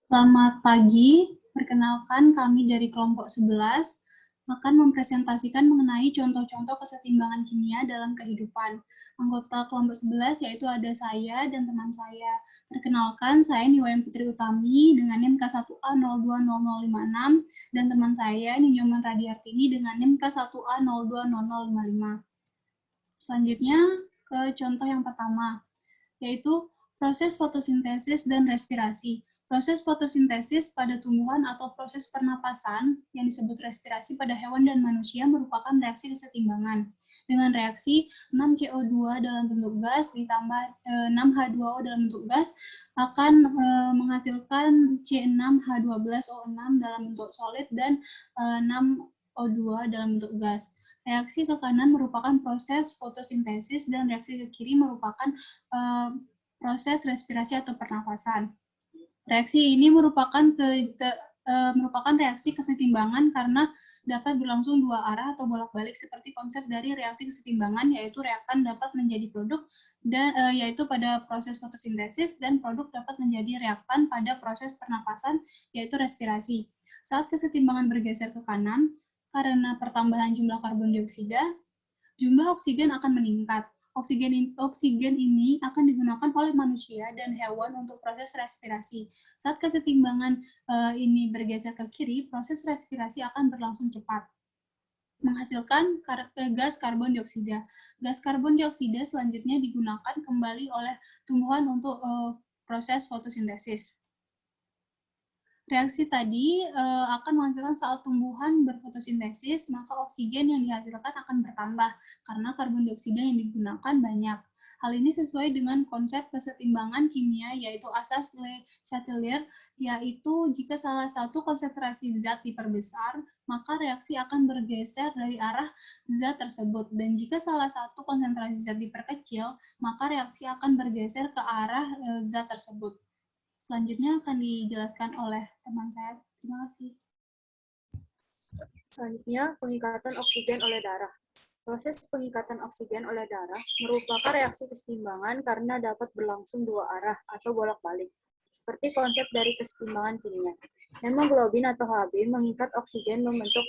Selamat pagi, perkenalkan kami dari kelompok 11 akan mempresentasikan mengenai contoh-contoh kesetimbangan kimia dalam kehidupan. Anggota kelompok 11 yaitu ada saya dan teman saya. Perkenalkan, saya Niwayan Putri Utami dengan NIM K1A020056 dan teman saya Ninyoman Radiartini dengan NIM K1A020055. Selanjutnya ke contoh yang pertama, yaitu proses fotosintesis dan respirasi. Proses fotosintesis pada tumbuhan atau proses pernapasan yang disebut respirasi pada hewan dan manusia merupakan reaksi kesetimbangan. Dengan reaksi 6CO2 dalam bentuk gas ditambah 6H2O dalam bentuk gas akan menghasilkan C6H12O6 dalam bentuk solid dan 6O2 dalam bentuk gas. Reaksi ke kanan merupakan proses fotosintesis dan reaksi ke kiri merupakan proses respirasi atau pernafasan. Reaksi ini merupakan reaksi kesetimbangan karena dapat berlangsung dua arah atau bolak-balik seperti konsep dari reaksi kesetimbangan, yaitu reaktan dapat menjadi produk dan yaitu pada proses fotosintesis dan produk dapat menjadi reaktan pada proses pernapasan yaitu respirasi. Saat kesetimbangan bergeser ke kanan karena pertambahan jumlah karbon dioksida, jumlah oksigen akan meningkat. Oksigen ini akan digunakan oleh manusia dan hewan untuk proses respirasi. Saat kesetimbangan ini bergeser ke kiri, proses respirasi akan berlangsung cepat, menghasilkan gas karbon dioksida. Gas karbon dioksida selanjutnya digunakan kembali oleh tumbuhan untuk proses fotosintesis. Reaksi tadi akan menghasilkan saat tumbuhan berfotosintesis, maka oksigen yang dihasilkan akan bertambah karena karbon dioksida yang digunakan banyak. Hal ini sesuai dengan konsep kesetimbangan kimia, yaitu asas Le Chatelier, yaitu jika salah satu konsentrasi zat diperbesar, maka reaksi akan bergeser dari arah zat tersebut. Dan jika salah satu konsentrasi zat diperkecil, maka reaksi akan bergeser ke arah zat tersebut. Selanjutnya akan dijelaskan oleh teman saya. Terima kasih. Selanjutnya, pengikatan oksigen oleh darah. Proses pengikatan oksigen oleh darah merupakan reaksi kesetimbangan karena dapat berlangsung dua arah atau bolak-balik, seperti konsep dari kesetimbangan kimia. Hemoglobin atau Hb mengikat oksigen membentuk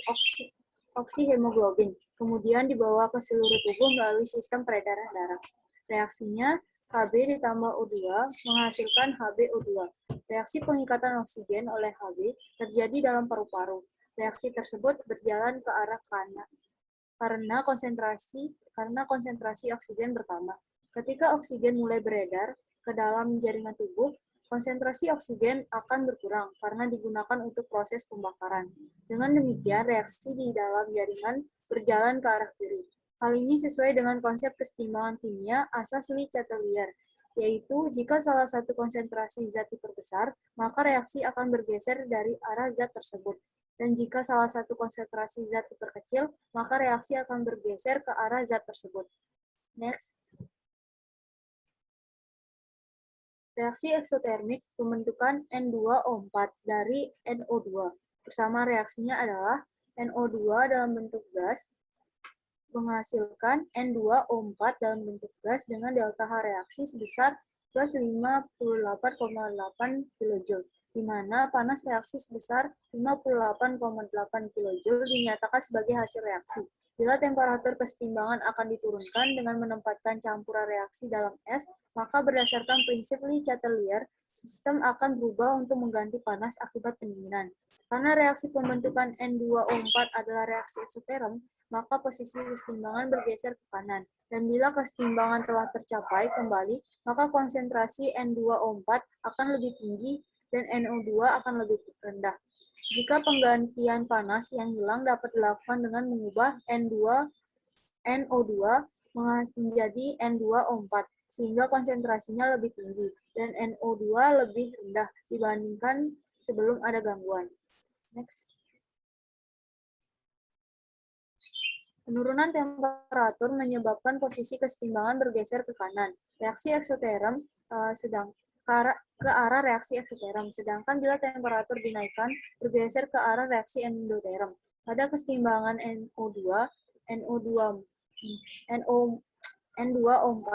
oksihemoglobin, kemudian dibawa ke seluruh tubuh melalui sistem peredaran darah. Reaksinya, Hb ditambah O2 menghasilkan HbO2. Reaksi pengikatan oksigen oleh Hb terjadi dalam paru-paru. Reaksi tersebut berjalan ke arah kanan karena konsentrasi oksigen bertambah. Ketika oksigen mulai beredar ke dalam jaringan tubuh, konsentrasi oksigen akan berkurang karena digunakan untuk proses pembakaran. Dengan demikian, reaksi di dalam jaringan berjalan ke arah kiri. Hal ini sesuai dengan konsep kesetimbangan kimia asas Le Chatelier, yaitu jika salah satu konsentrasi zat diperbesar, maka reaksi akan bergeser dari arah zat tersebut. Dan jika salah satu konsentrasi zat diperkecil, maka reaksi akan bergeser ke arah zat tersebut. Next. Reaksi eksotermik pembentukan N2O4 dari NO2. Bersama reaksinya adalah NO2 dalam bentuk gas menghasilkan N2O4 dalam bentuk gas dengan delta H reaksi sebesar plus 58,8 kJ, di mana panas reaksi sebesar 58,8 kJ dinyatakan sebagai hasil reaksi. Bila temperatur kesetimbangan akan diturunkan dengan menempatkan campuran reaksi dalam es, maka berdasarkan prinsip Le Chatelier, sistem akan berubah untuk mengganti panas akibat pendinginan. Karena reaksi pembentukan N2O4 adalah reaksi eksoterm, maka posisi kesetimbangan bergeser ke kanan. Dan bila kesetimbangan telah tercapai kembali, maka konsentrasi N2O4 akan lebih tinggi dan NO2 akan lebih rendah. Jika penggantian panas yang hilang dapat dilakukan dengan mengubah NO2 menjadi N2O4, sehingga konsentrasinya lebih tinggi dan NO2 lebih rendah dibandingkan sebelum ada gangguan. Next. Penurunan temperatur menyebabkan posisi kesetimbangan bergeser ke kanan. Reaksi eksoterm ke arah reaksi eksoterm, sedangkan bila temperatur dinaikkan bergeser ke arah reaksi endoterm. Pada kesetimbangan N2O4,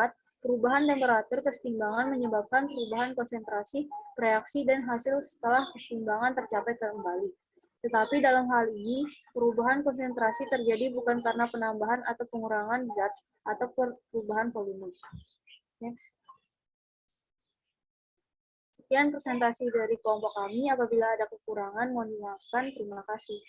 Perubahan temperatur kesetimbangan menyebabkan perubahan konsentrasi, reaksi, dan hasil setelah kesetimbangan tercapai kembali. Tetapi dalam hal ini, perubahan konsentrasi terjadi bukan karena penambahan atau pengurangan zat atau perubahan volume. Next. Sekian presentasi dari kelompok kami. Apabila ada kekurangan, mohon dimaafkan. Terima kasih.